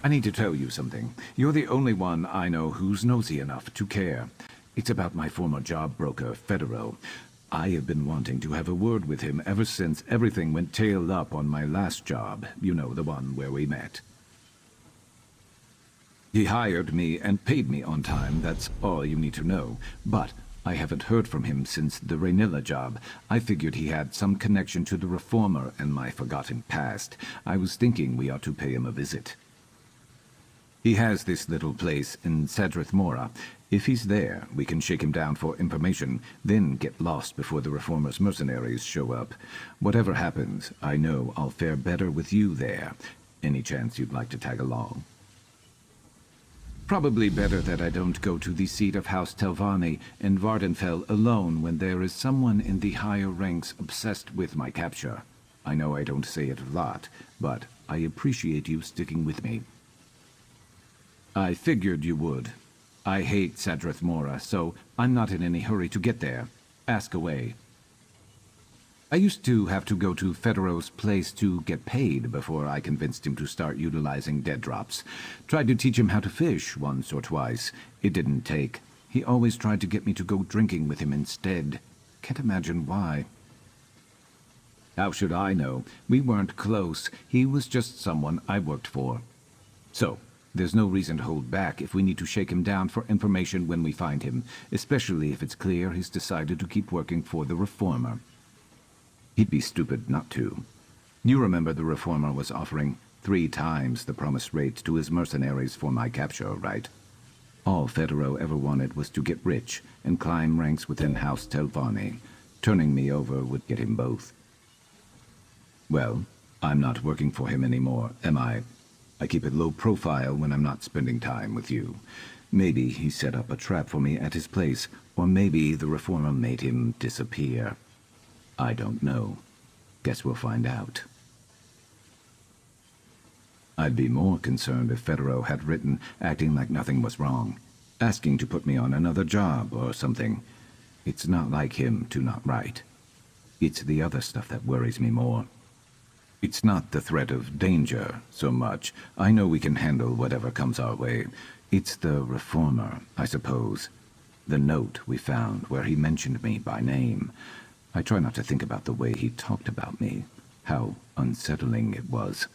I need to tell you something. You're the only one I know who's nosy enough to care. It's about my former job broker, Federo. I have been wanting to have a word with him ever since everything went tailed up on my last job. You know, the one where we met. He hired me and paid me on time, that's all you need to know. But I haven't heard from him since the Raynilla job. I figured he had some connection to the Reformer and my forgotten past. I was thinking we ought to pay him a visit. He has this little place in Sadrith Mora. If he's there, we can shake him down for information, then get lost before the Reformer's mercenaries show up. Whatever happens, I know I'll fare better with you there. Any chance you'd like to tag along? Probably better that I don't go to the seat of House Telvanni in Vardenfell alone when there is someone in the higher ranks obsessed with my capture. I know I don't say it a lot, but I appreciate you sticking with me. I figured you would. I hate Sadrith Mora, so I'm not in any hurry to get there. Ask away. I used to have to go to Federo's place to get paid before I convinced him to start utilizing dead drops. Tried to teach him how to fish once or twice. It didn't take. He always tried to get me to go drinking with him instead. Can't imagine why. How should I know? We weren't close. He was just someone I worked for. So, there's no reason to hold back if we need to shake him down for information when we find him, especially if it's clear he's decided to keep working for the Reformer. He'd be stupid not to. You remember the Reformer was offering 3 times the promised rate to his mercenaries for my capture, right? All Federo ever wanted was to get rich and climb ranks within House Telvanni. Turning me over would get him both. Well, I'm not working for him anymore, am I? I keep it low profile when I'm not spending time with you. Maybe he set up a trap for me at his place, or maybe the Reformer made him disappear. I don't know. Guess we'll find out. I'd be more concerned if Federo had written acting like nothing was wrong, asking to put me on another job or something. It's not like him to not write. It's the other stuff that worries me more. It's not the threat of danger so much. I know we can handle whatever comes our way. It's the Reformer, I suppose. The note we found where he mentioned me by name. I try not to think about the way he talked about me, how unsettling it was.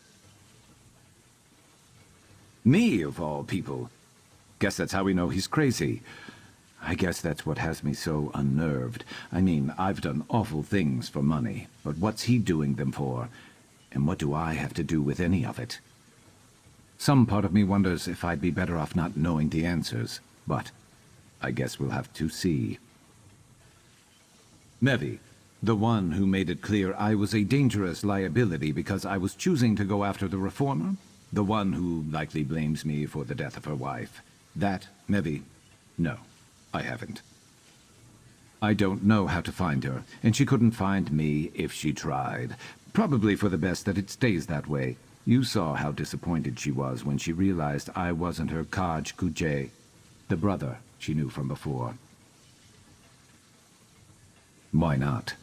Me, of all people. Guess that's how we know he's crazy. I guess that's what has me so unnerved. I mean, I've done awful things for money, but what's he doing them for? And what do I have to do with any of it? Some part of me wonders if I'd be better off not knowing the answers, but I guess we'll have to see. Mevi, the one who made it clear I was a dangerous liability because I was choosing to go after the Reformer? The one who likely blames me for the death of her wife. That, Mevi? No, I haven't. I don't know how to find her, and she couldn't find me if she tried. Probably for the best that it stays that way. You saw how disappointed she was when she realized I wasn't her Kaj Kujay, the brother she knew from before. Why not?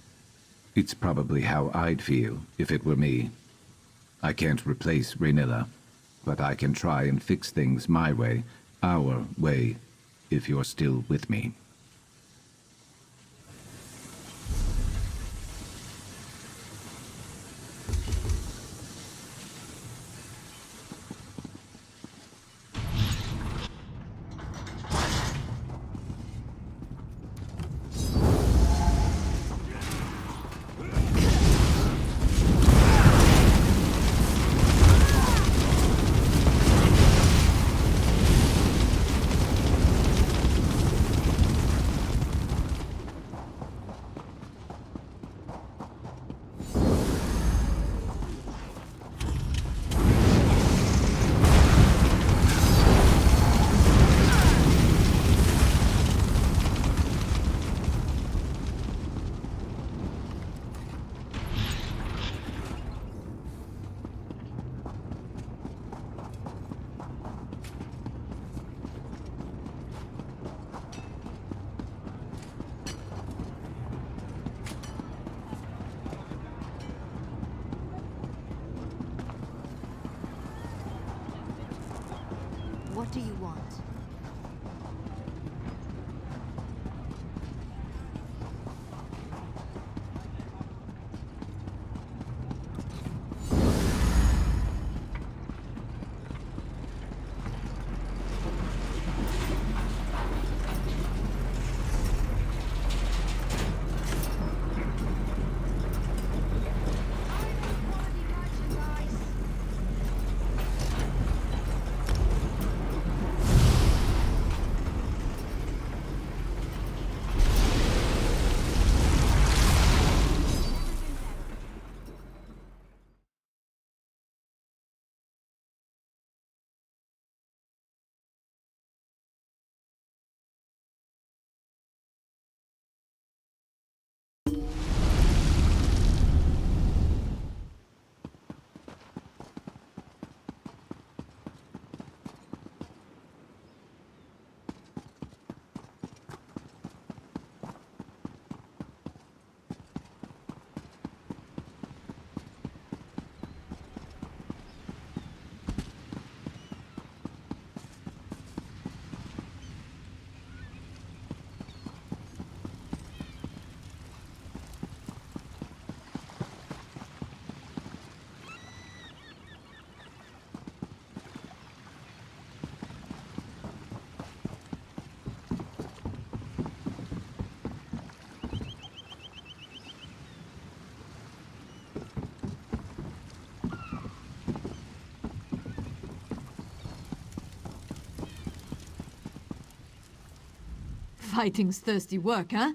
It's probably how I'd feel if it were me. I can't replace Raynilla, but I can try and fix things my way, our way, if you're still with me. do you want? Fighting's thirsty work, huh?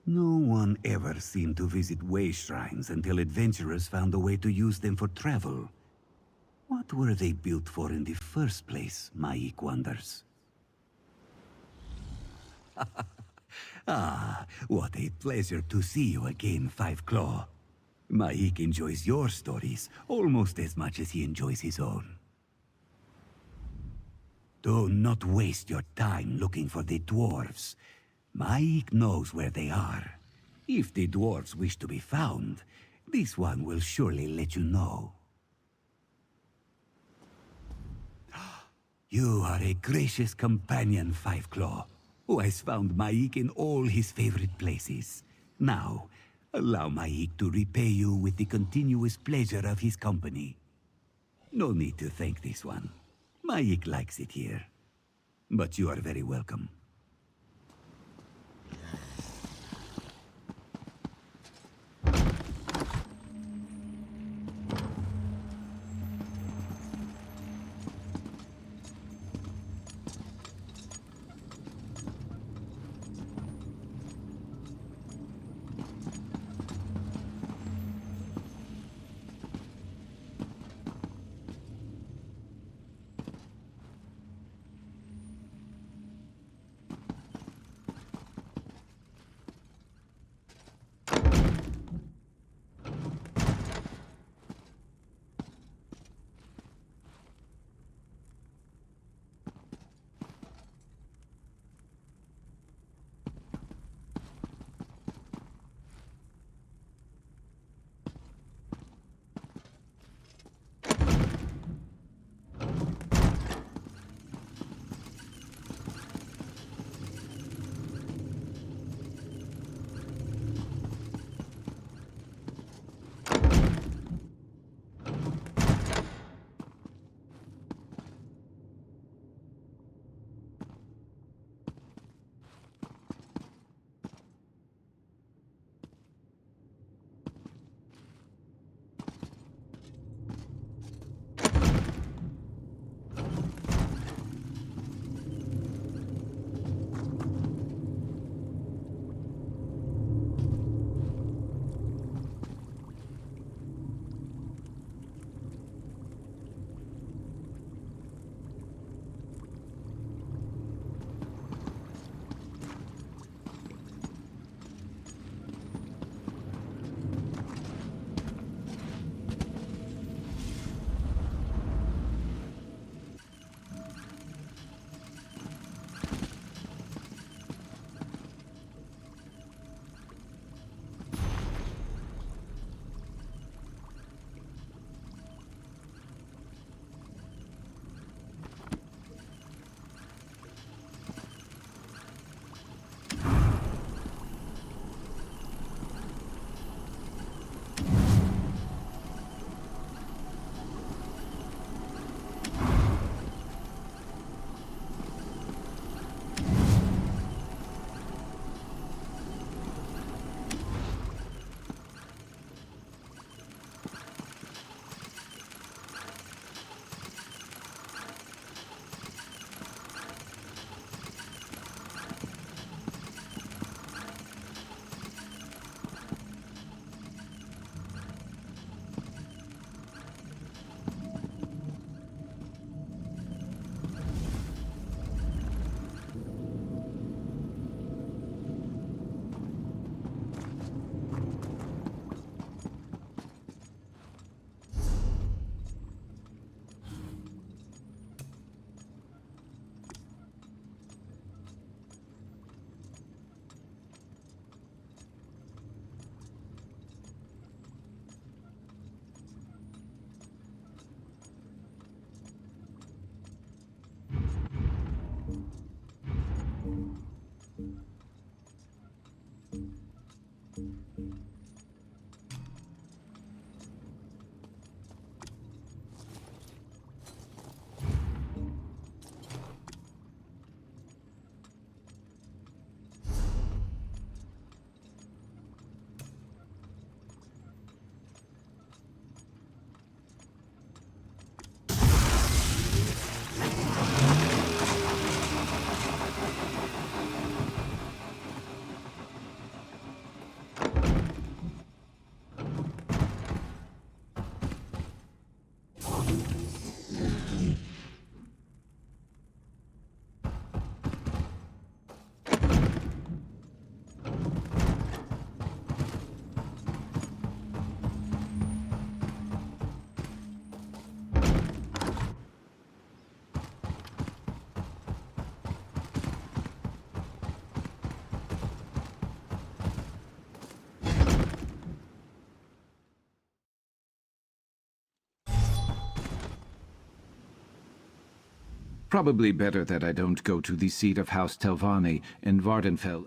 No one ever seemed to visit way shrines until adventurers found a way to use them for travel. What were they built for in the first place, Maik wonders? Ah, what a pleasure to see you again, Five Claw. Maik enjoys your stories almost as much as he enjoys his own. Do not waste your time looking for the dwarves. Maik knows where they are. If the dwarves wish to be found, this one will surely let you know. You are a gracious companion, Five Claw, who has found Maik in all his favorite places. Now, allow Maik to repay you with the continuous pleasure of his company. No need to thank this one. Maik likes it here. But you are very welcome. Probably better that I don't go to the seat of House Telvanni in Vardenfell.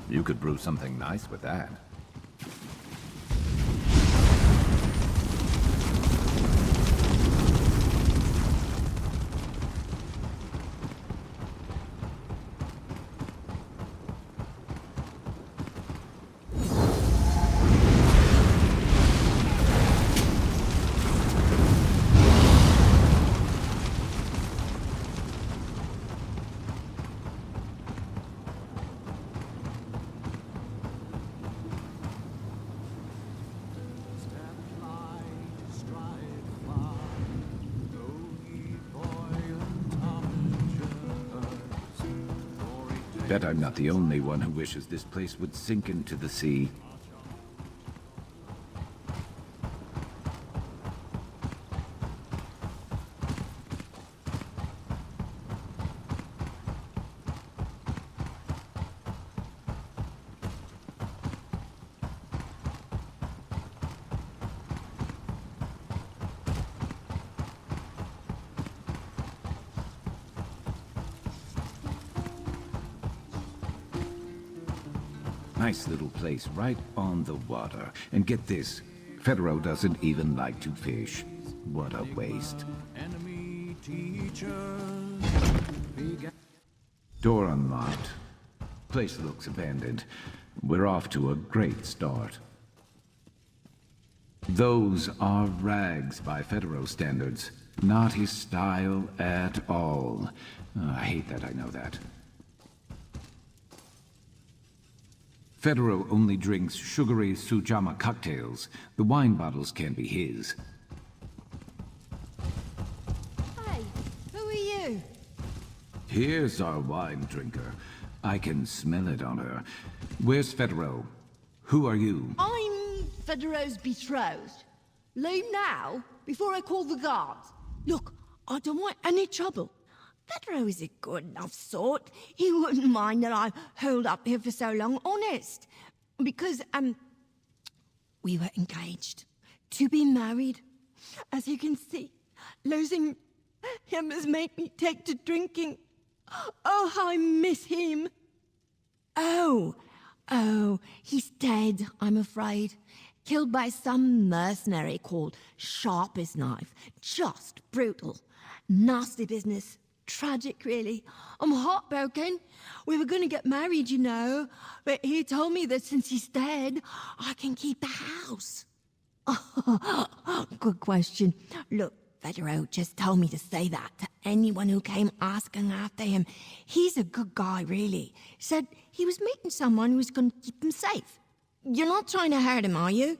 You could brew something nice with that. Bet I'm not the only one who wishes this place would sink into the sea. Nice little place right on the water. And get this, Federo doesn't even like to fish. What a waste. Door unlocked. Place looks abandoned. We're off to a great start. Those are rags by Federo standards. Not his style at all. I hate that I know that. Federo only drinks sugary Sujama cocktails. The wine bottles can't be his. Hey, who are you? Here's our wine drinker. I can smell it on her. Where's Federo? Who are you? I'm Federo's betrothed. Leave now, before I call the guards. Look, I don't want any trouble. Federo is a good enough sort. He wouldn't mind that I've holed up here for so long, honest. Because, we were engaged to be married. As you can see, losing him has made me take to drinking. Oh, how I miss him. Oh, he's dead, I'm afraid. Killed by some mercenary called Sharpest Knife. Just brutal. Nasty business. Tragic, really. I'm heartbroken. We were going to get married, you know. But he told me that since he's dead, I can keep the house. Good question. Look, Federo just told me to say that to anyone who came asking after him. He's a good guy, really. Said he was meeting someone who was going to keep him safe. You're not trying to hurt him, are you?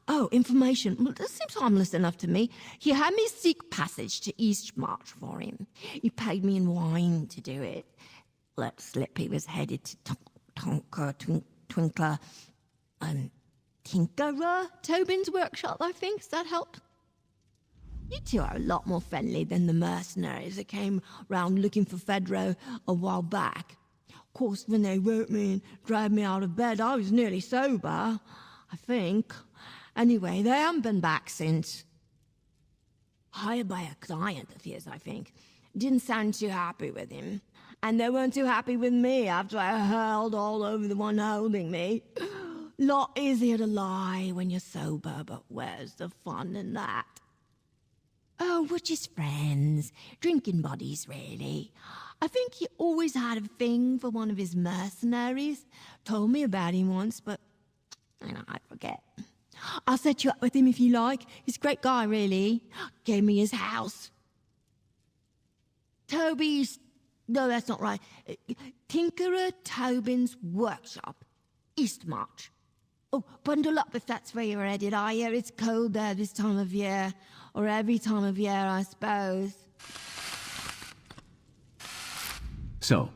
Oh, information. Well, that seems harmless enough to me. He had me seek passage to Eastmarch for him. He paid me in wine to do it. let slip he was headed to Tinkerer Tobin's workshop, I think. Does that help? You two are a lot more friendly than the mercenaries that came round looking for Fedro a while back. Of course, when they woke me and dragged me out of bed, I was nearly sober, I think. Anyway, they haven't been back since. Hired by a client of his, I think. Didn't sound too happy with him. And they weren't too happy with me after I hurled all over the one holding me. Lot easier to lie when you're sober, but where's the fun in that? Oh, we're just friends. Drinking buddies, really. I think he always had a thing for one of his mercenaries. Told me about him once, but I forget. I'll set you up with him if you like. He's a great guy, really. Gave me his house. Toby's... No, that's not right. Tinkerer Tobin's workshop. Eastmarch. Oh, bundle up if that's where you're headed. I hear it's cold there this time of year. Or every time of year, I suppose. So,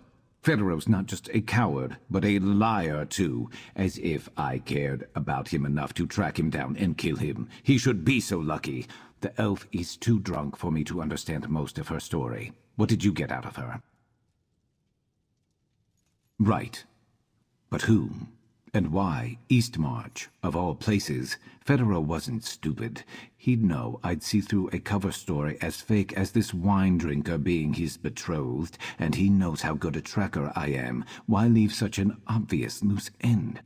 Federo's not just a coward, but a liar, too. As if I cared about him enough to track him down and kill him. He should be so lucky. The elf is too drunk for me to understand most of her story. What did you get out of her? Right. But whom? And why Eastmarch, of all places? Federo wasn't stupid. He'd know I'd see through a cover story as fake as this wine drinker being his betrothed, and he knows how good a tracker I am. Why leave such an obvious loose end?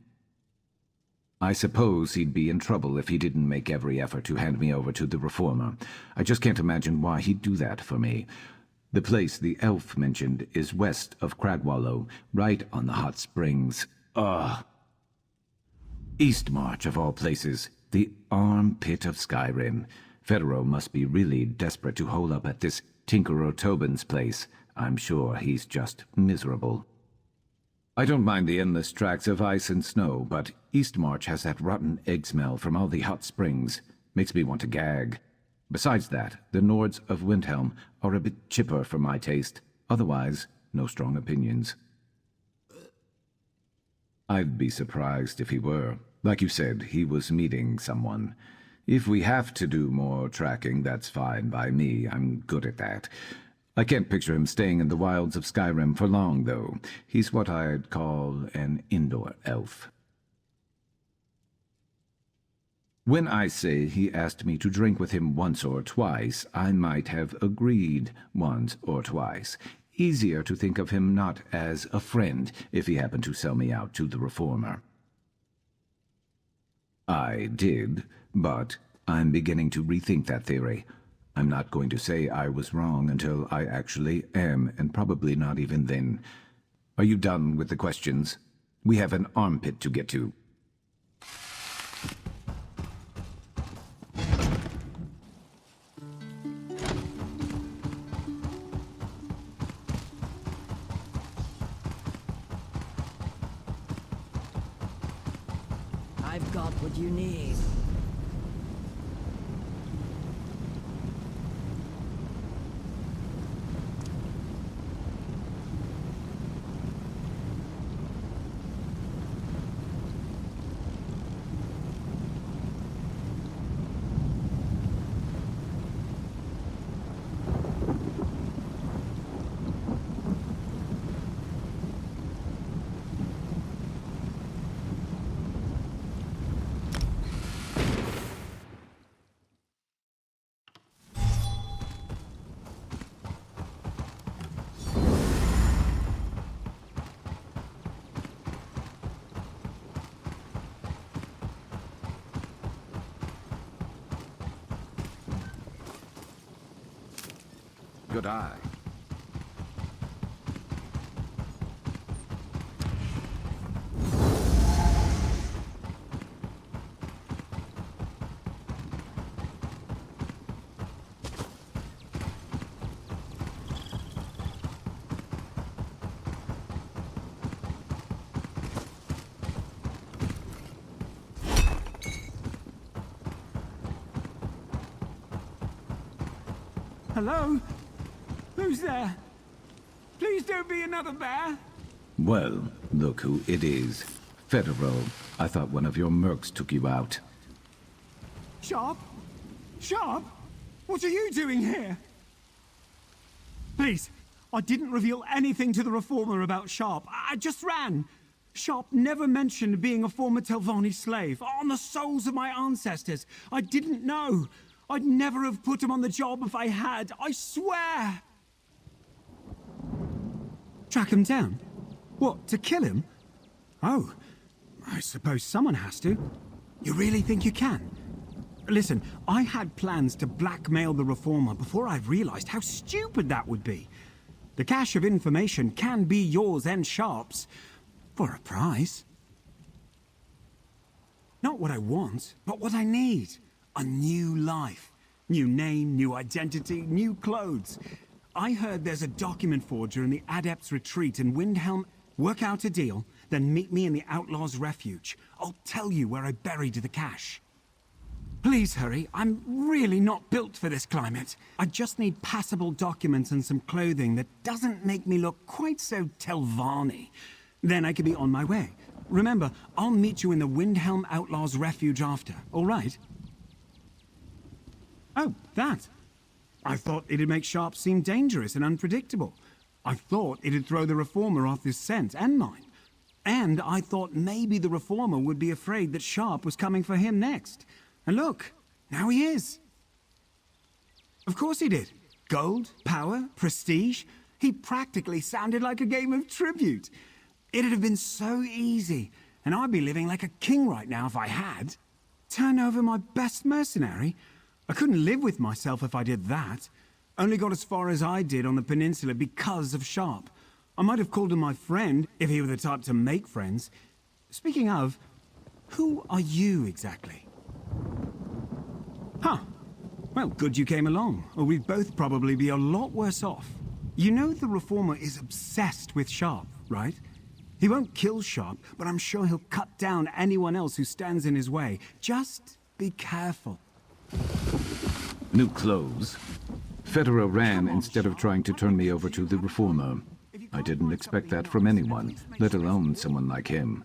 I suppose he'd be in trouble if he didn't make every effort to hand me over to the Reformer. I just can't imagine why he'd do that for me. The place the elf mentioned is west of Cragwallow, right on the hot springs. Ugh. Eastmarch, of all places. The armpit of Skyrim. Federo must be really desperate to hole up at this Tinkerer Tobin's place. I'm sure he's just miserable. I don't mind the endless tracks of ice and snow, but Eastmarch has that rotten egg smell from all the hot springs. Makes me want to gag. Besides that, the Nords of Windhelm are a bit chipper for my taste. Otherwise, no strong opinions. I'd be surprised if he were. Like you said, he was meeting someone. If we have to do more tracking, that's fine by me. I'm good at that. I can't picture him staying in the wilds of Skyrim for long, though. He's what I'd call an indoor elf. When I say he asked me to drink with him once or twice, I might have agreed once or twice. Easier to think of him not as a friend if he happened to sell me out to the Reformer. I did, but I'm beginning to rethink that theory. I'm not going to say I was wrong until I actually am, and probably not even then. Are you done with the questions? We have an armpit to get to. I've got what you need. Good eye. Hello? Who's there? Please don't be another bear. Well, look who it is. Federal. I thought one of your mercs took you out. Sharp? Sharp? What are you doing here? Please, I didn't reveal anything to the Reformer about Sharp. I just ran. Sharp never mentioned being a former Telvanni slave. On the souls of my ancestors, I didn't know. I'd never have put him on the job if I had. I swear! Track him down? What, to kill him? Oh, I suppose someone has to. You really think you can? Listen, I had plans to blackmail the Reformer before I realized how stupid that would be. The cache of information can be yours and Sharp's, for a price. Not what I want, but what I need. A new life. New name, new identity, new clothes. I heard there's a document forger in the Adept's Retreat in Windhelm. Work out a deal, then meet me in the Outlaw's Refuge. I'll tell you where I buried the cache. Please hurry, I'm really not built for this climate. I just need passable documents and some clothing that doesn't make me look quite so Telvanni. Then I can be on my way. Remember, I'll meet you in the Windhelm Outlaw's Refuge after, all right? Oh, that. I thought it'd make Sharp seem dangerous and unpredictable. I thought it'd throw the Reformer off his scent, and mine. And I thought maybe the Reformer would be afraid that Sharp was coming for him next. And look, now he is. Of course he did. Gold, power, prestige. He practically sounded like a game of tribute. It'd have been so easy, and I'd be living like a king right now if I had. Turn over my best mercenary? I couldn't live with myself if I did that. Only got as far as I did on the peninsula because of Sharp. I might have called him my friend if he were the type to make friends. Speaking of, who are you exactly? Huh. Well, good you came along, or we'd both probably be a lot worse off. You know the Reformer is obsessed with Sharp, right? He won't kill Sharp, but I'm sure he'll cut down anyone else who stands in his way. Just be careful. New clothes? Fedora ran instead of trying to turn me over to the Reformer. I didn't expect that from anyone, let alone someone like him.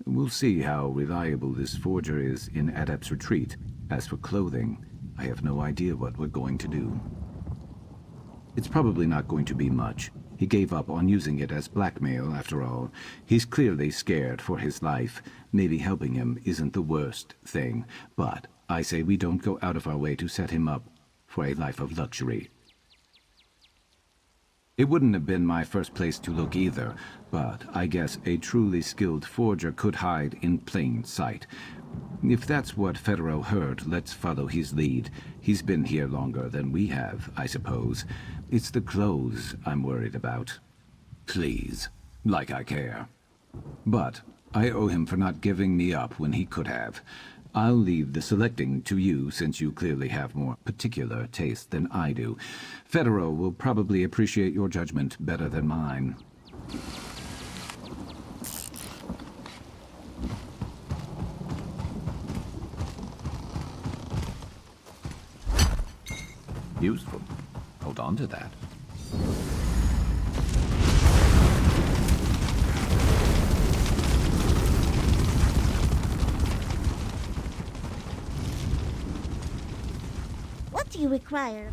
We'll see how reliable this forger is in Adept's Retreat. As for clothing, I have no idea what we're going to do. It's probably not going to be much. He gave up on using it as blackmail, after all. He's clearly scared for his life. Maybe helping him isn't the worst thing, but I say we don't go out of our way to set him up for a life of luxury. It wouldn't have been my first place to look either, but I guess a truly skilled forger could hide in plain sight. If that's what Federo heard, let's follow his lead. He's been here longer than we have, I suppose. It's the clothes I'm worried about. Please, like I care. But I owe him for not giving me up when he could have. I'll leave the selecting to you, since you clearly have more particular taste than I do. Federo will probably appreciate your judgment better than mine. Useful. Hold on to that. What do you require?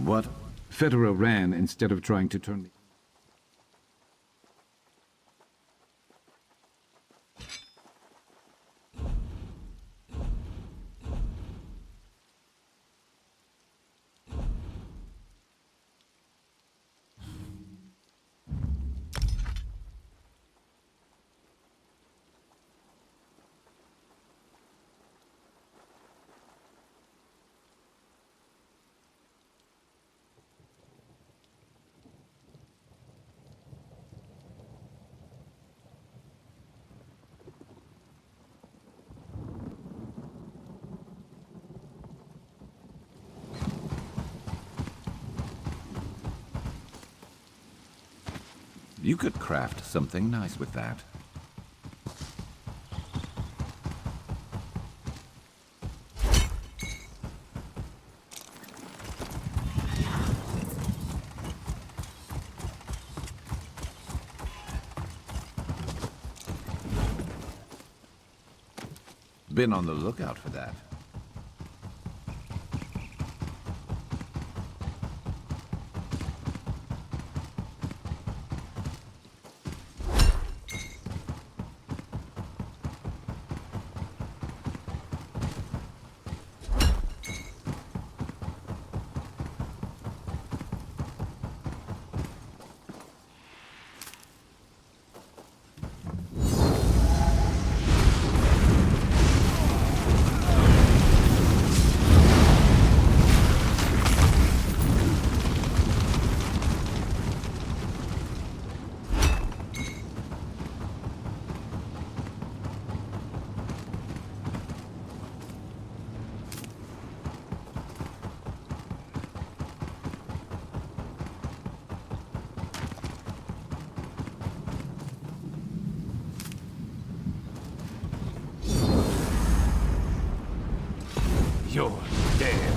What? Federo ran instead of trying to turn me... You could craft something nice with that. Been on the lookout for that. You're dead.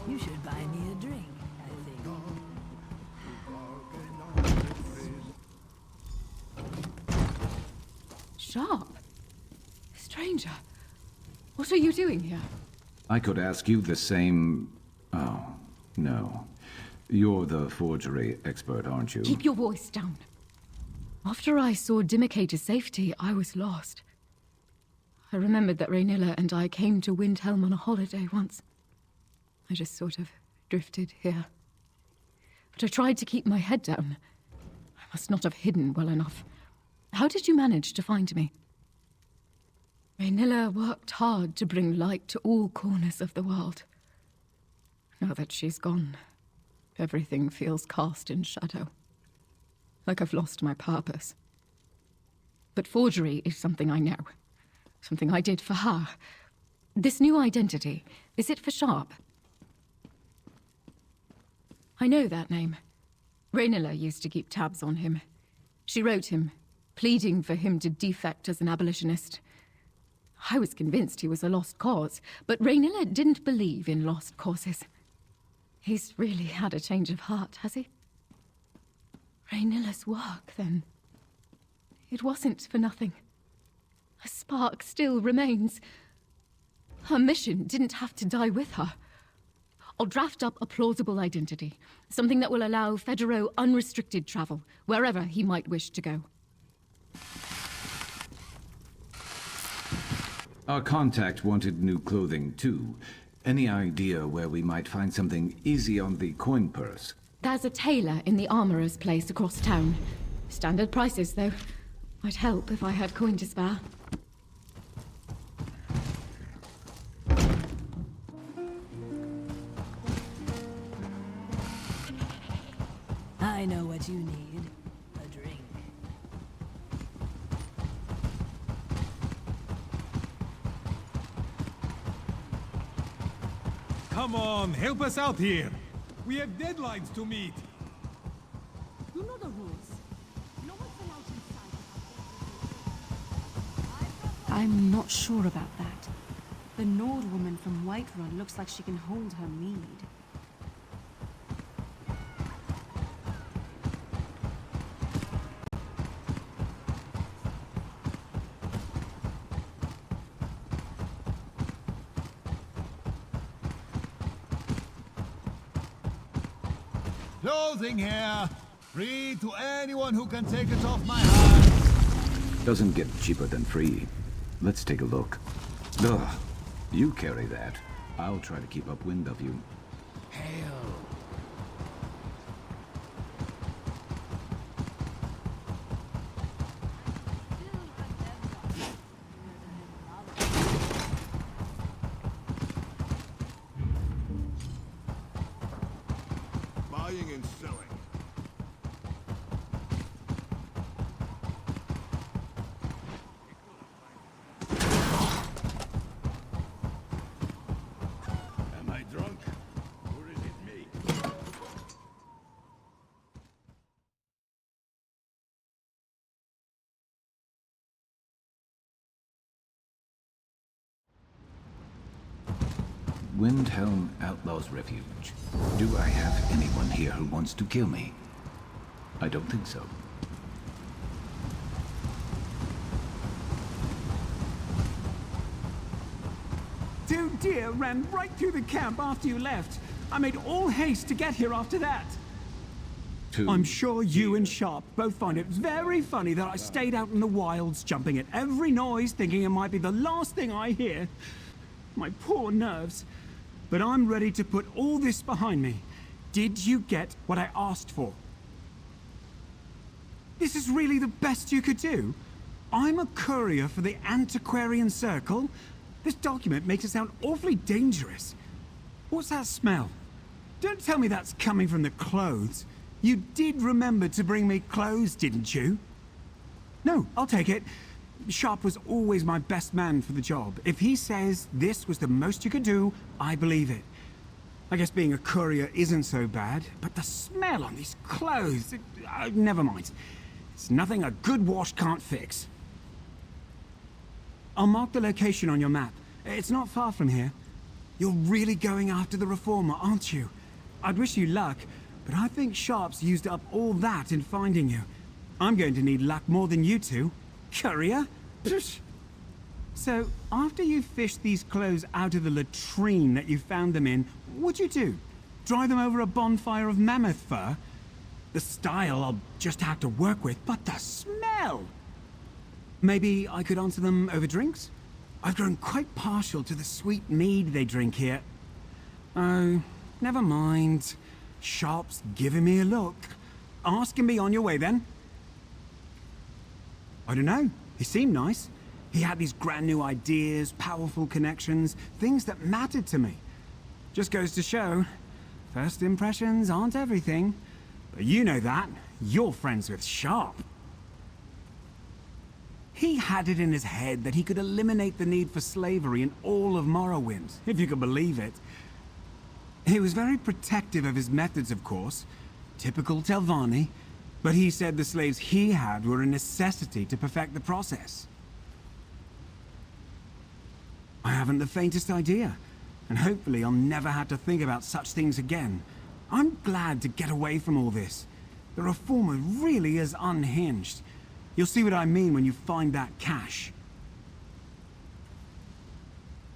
You should buy me a drink, I think. Sharp? Stranger, what are you doing here? I could ask you the same... Oh, no. You're the forgery expert, aren't you? Keep your voice down. After I saw Dimike to safety, I was lost. I remembered that Raynilla and I came to Windhelm on a holiday once. I just sort of drifted here. But I tried to keep my head down. I must not have hidden well enough. How did you manage to find me? Raynilla worked hard to bring light to all corners of the world. Now that she's gone, everything feels cast in shadow. Like I've lost my purpose. But forgery is something I know. Something I did for her. This new identity, is it for Sharp? I know that name. Raynilla used to keep tabs on him. She wrote him, pleading for him to defect as an abolitionist. I was convinced he was a lost cause, but Raynilla didn't believe in lost causes. He's really had a change of heart, has he? Raynilla's work, then. It wasn't for nothing. A spark still remains. Her mission didn't have to die with her. I'll draft up a plausible identity, something that will allow Federo unrestricted travel, wherever he might wish to go. Our contact wanted new clothing, too. Any idea where we might find something easy on the coin purse? There's a tailor in the armorer's place across town. Standard prices, though. Might help if I had coin to spare. I know what you need. A drink. Come on, help us out here. We have deadlines to meet. You know the rules. No one's allowed inside. I'm not sure about that. The Nord woman from Whiterun looks like she can hold her mead. Clothing here. Free to anyone who can take it off my hands. Doesn't get cheaper than free. Let's take a look. Ugh. You carry that. I'll try to keep upwind of you. Hail. Buying and selling. Am I drunk? Or is it me? Windhelm Outlaws Refuge. Do I have anyone here who wants to kill me? I don't think so. Two deer ran right through the camp after you left. I made all haste to get here after that. I'm sure you and Sharp both find it very funny that I stayed out in the wilds, jumping at every noise, thinking it might be the last thing I hear. My poor nerves. But I'm ready to put all this behind me. Did you get what I asked for? This is really the best you could do? I'm a courier for the Antiquarian Circle? This document makes it sound awfully dangerous. What's that smell? Don't tell me that's coming from the clothes. You did remember to bring me clothes, didn't you? No, I'll take it. Sharp was always my best man for the job. If he says this was the most you could do, I believe it. I guess being a courier isn't so bad, but the smell on these clothes... never mind. It's nothing a good wash can't fix. I'll mark the location on your map. It's not far from here. You're really going after the Reformer, aren't you? I'd wish you luck, but I think Sharp's used up all that in finding you. I'm going to need luck more than you two. Courier? Psh. So, after you fished these clothes out of the latrine that you found them in, what'd you do? Dry them over a bonfire of mammoth fur? The style I'll just have to work with, but the smell! Maybe I could answer them over drinks? I've grown quite partial to the sweet mead they drink here. Oh, never mind. Sharp's giving me a look. Ask and be on your way then. I don't know. He seemed nice. He had these brand new ideas, powerful connections, things that mattered to me. Just goes to show, first impressions aren't everything. But you know that. You're friends with Sharp. He had it in his head that he could eliminate the need for slavery in all of Morrowind, if you could believe it. He was very protective of his methods, of course. Typical Telvanni. But he said the slaves he had were a necessity to perfect the process. I haven't the faintest idea, and hopefully I'll never have to think about such things again. I'm glad to get away from all this. The Reformer really is unhinged. You'll see what I mean when you find that cache.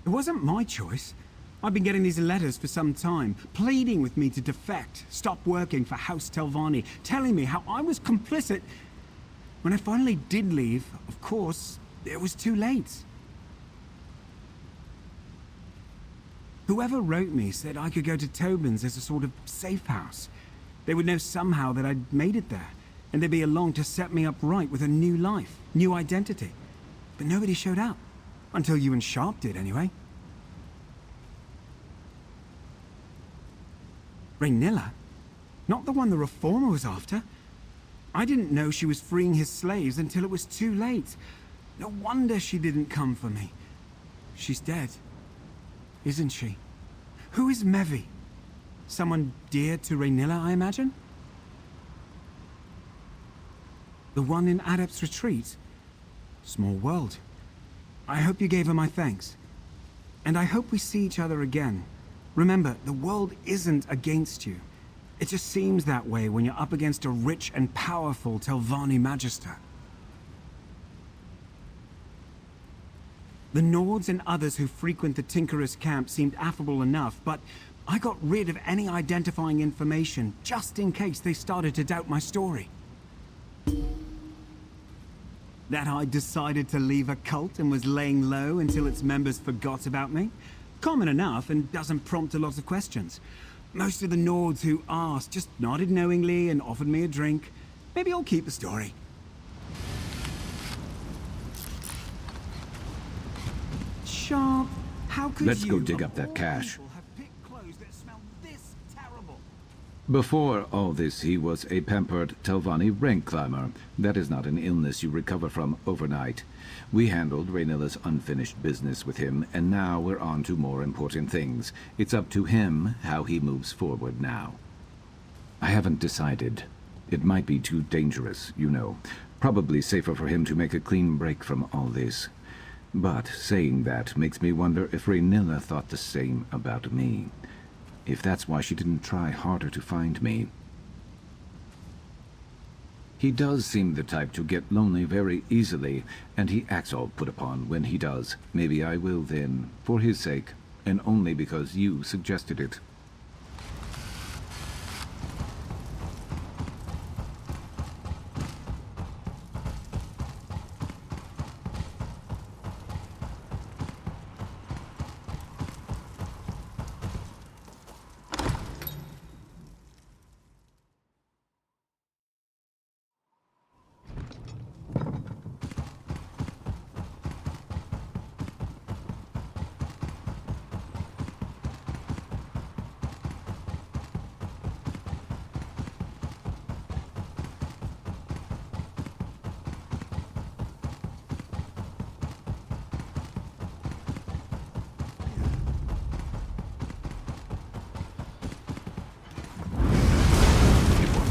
It wasn't my choice. I've been getting these letters for some time, pleading with me to defect, stop working for House Telvanni, telling me how I was complicit. When I finally did leave, of course, it was too late. Whoever wrote me said I could go to Tobin's as a sort of safe house. They would know somehow that I'd made it there, and they'd be along to set me up right with a new life, new identity. But nobody showed up. Until you and Sharp did, anyway. Raynilla? Not the one the Reformer was after. I didn't know she was freeing his slaves until it was too late. No wonder she didn't come for me. She's dead, isn't she? Who is Mevi? Someone dear to Raynilla, I imagine? The one in Adept's Retreat? Small world. I hope you gave her my thanks. And I hope we see each other again. Remember, the world isn't against you. It just seems that way when you're up against a rich and powerful Telvanni Magister. The Nords and others who frequent the Tinkerer's camp seemed affable enough, but I got rid of any identifying information just in case they started to doubt my story. That I decided to leave a cult and was laying low until its members forgot about me? Common enough and doesn't prompt a lot of questions. Most of the Nords who asked just nodded knowingly and offered me a drink. Maybe I'll keep the story. Sharp, how could Let's go you, dig of up that all cache. people, have picked clothes that smell this terrible? Before all this, he was a pampered Telvanni rank climber. That is not an illness you recover from overnight. We handled Rainilla's unfinished business with him, and now we're on to more important things. It's up to him how he moves forward now. I haven't decided. It might be too dangerous, you know. Probably safer for him to make a clean break from all this. But saying that makes me wonder if Rainilla thought the same about me. If that's why she didn't try harder to find me. He does seem the type to get lonely very easily, and he acts all put upon when he does. Maybe I will then, for his sake, and only because you suggested it.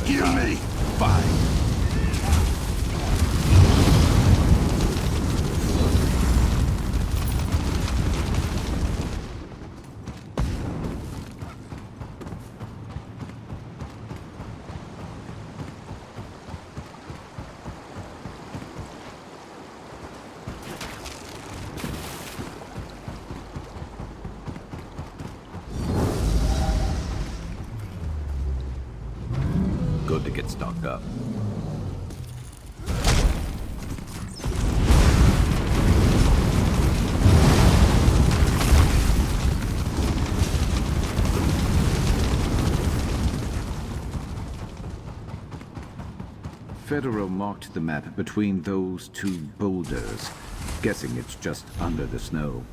Hear me! Fine. Good to get stocked up. Federo marked the map between those two boulders, guessing it's just under the snow.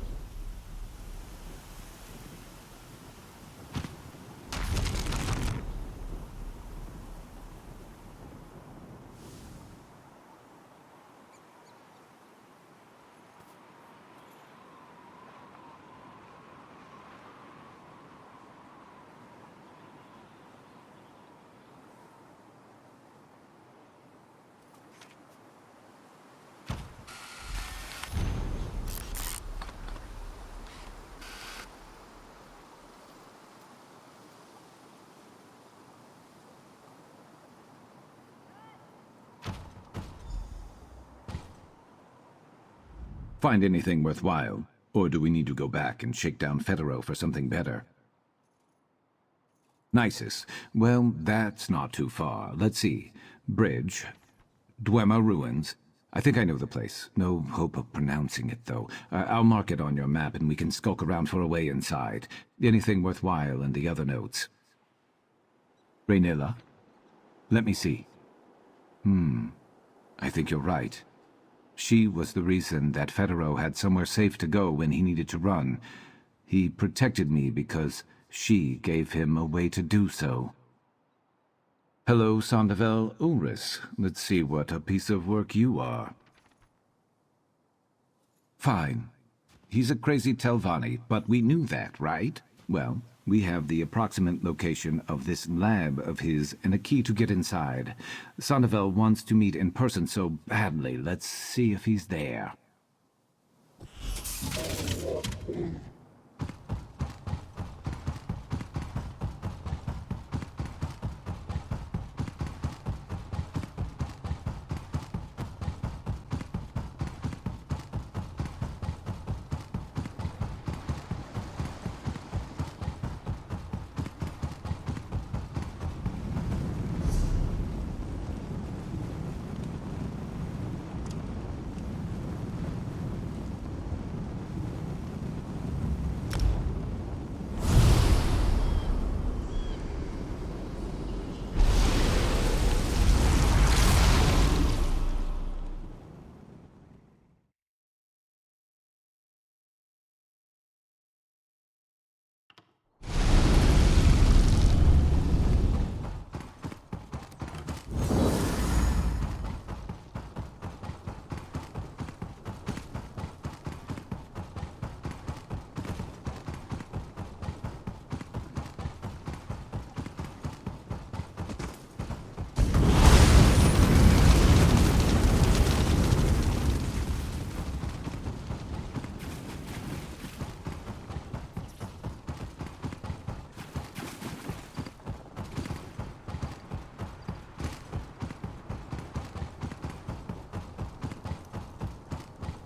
Find anything worthwhile? Or do we need to go back and shake down Federo for something better? Nisus. Well, that's not too far. Let's see. Bridge. Dwemer Ruins. I think I know the place. No hope of pronouncing it, though. I'll mark it on your map and we can skulk around for a way inside. Anything worthwhile in the other notes? Rainilla? Let me see. I think you're right. She was the reason that Federo had somewhere safe to go when he needed to run. He protected me because she gave him a way to do so. Hello, Sandoval Ulrich. Let's see what a piece of work you are. Fine. He's a crazy Telvanni, but we knew that, right? Well, we have the approximate location of this lab of his and a key to get inside. Sandoval wants to meet in person so badly. Let's see if he's there.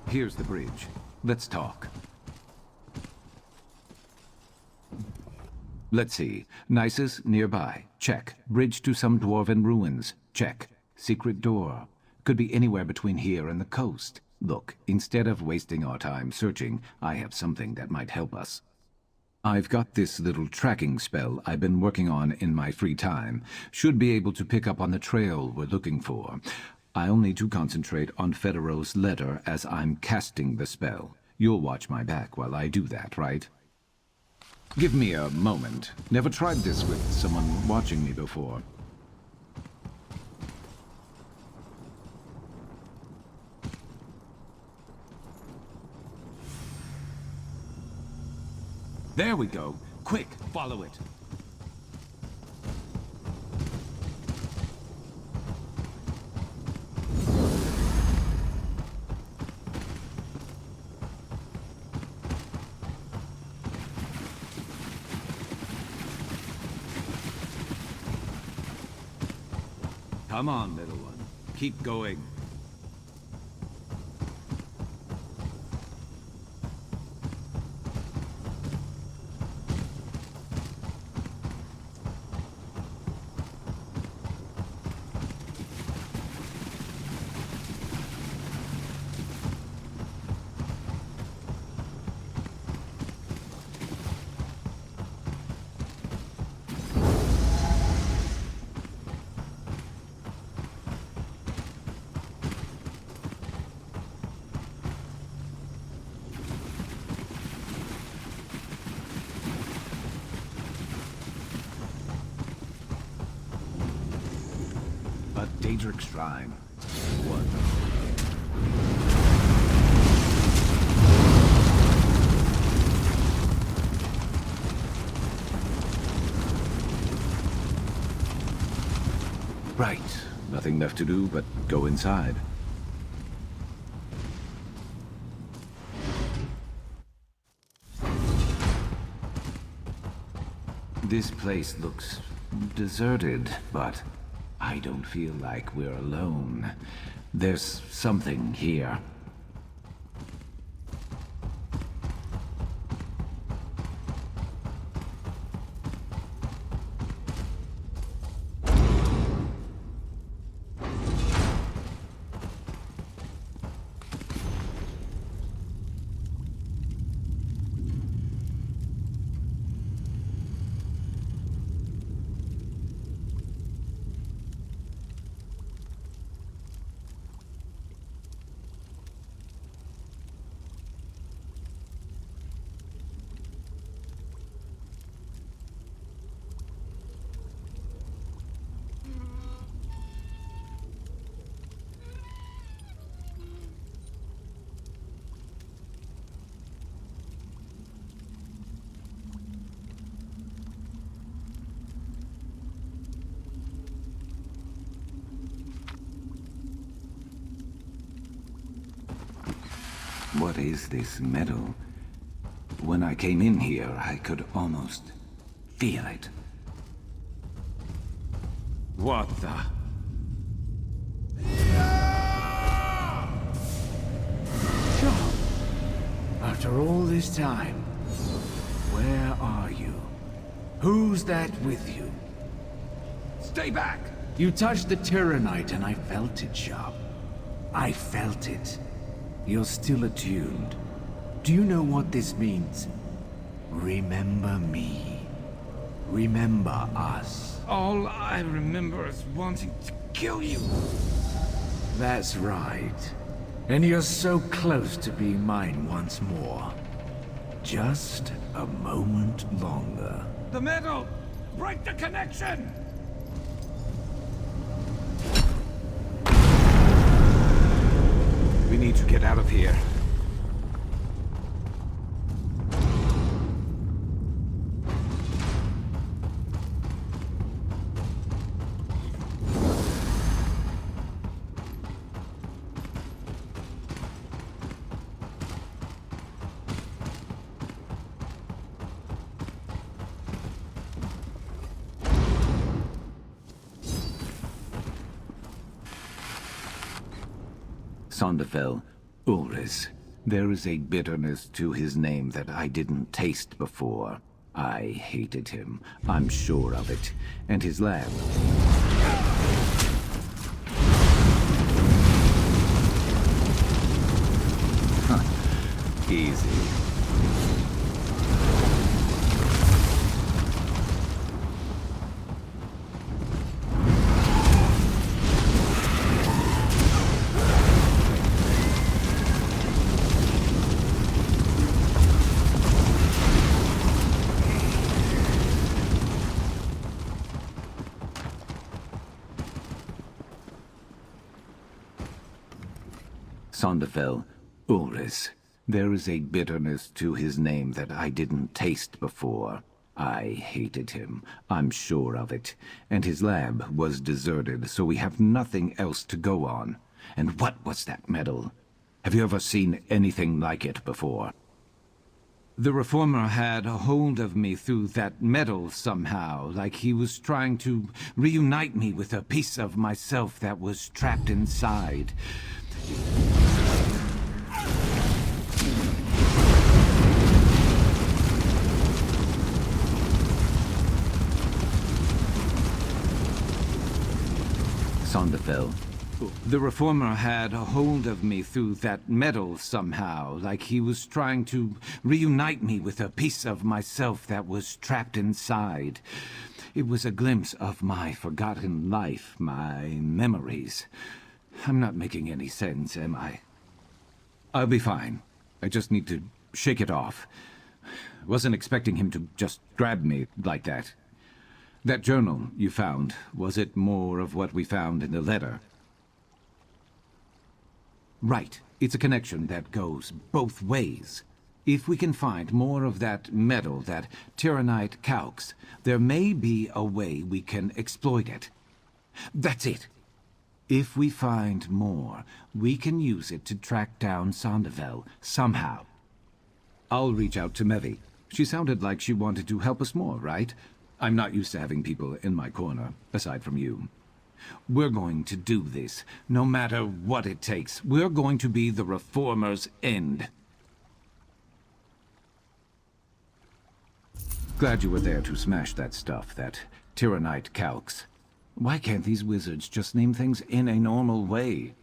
Here's the bridge. Let's talk. Let's see. Nisus nearby. Check. Bridge to some dwarven ruins. Check. Secret door. Could be anywhere between here and the coast. Look, instead of wasting our time searching, I have something that might help us. I've got this little tracking spell I've been working on in my free time. Should be able to pick up on the trail we're looking for. I'll need to concentrate on Federo's letter as I'm casting the spell. You'll watch my back while I do that, right? Give me a moment. Never tried this with someone watching me before. There we go. Quick, follow it. Come on, little one. Keep going. Daedric Shrine. What? Right. Nothing left to do but go inside. This place looks deserted, but I don't feel like we're alone. There's something here. What is this metal? When I came in here, I could almost feel it. What the? John, after all this time, where are you? Who's that with you? Stay back! You touched the Tyrannite and I felt it, Sharp. I felt it. You're still attuned. Do you know what this means? Remember me. Remember us. All I remember is wanting to kill you. That's right. And you're so close to being mine once more. Just a moment longer. The metal! Break the connection! We need to get out of here. Sonderfell, Ulris, There is a bitterness to his name that I didn't taste before. I hated him, I'm sure of it. And his lab. Huh. Easy. Sonderfell, Ulris. There is a bitterness to his name that I didn't taste before. I hated him, I'm sure of it. And his lab was deserted, so we have nothing else to go on. And what was that metal? Have you ever seen anything like it before? The Reformer had a hold of me through that metal somehow, like he was trying to reunite me with a piece of myself that was trapped inside. Sonderfell. The Reformer had a hold of me through that metal somehow, like he was trying to reunite me with a piece of myself that was trapped inside. It was a glimpse of my forgotten life, my memories. I'm not making any sense, am I? I'll be fine. I just need to shake it off. Wasn't expecting him to just grab me like that. That journal you found, was it more of what we found in the letter? Right. It's a connection that goes both ways. If we can find more of that metal, that Tyrannite calx, there may be a way we can exploit it. That's it. If we find more, we can use it to track down Sonderfell, somehow. I'll reach out to Mevi. She sounded like she wanted to help us more, right? I'm not used to having people in my corner, aside from you. We're going to do this, no matter what it takes. We're going to be the Reformer's end. Glad you were there to smash that stuff, that Tyrannite calx. Why can't these wizards just name things in a normal way?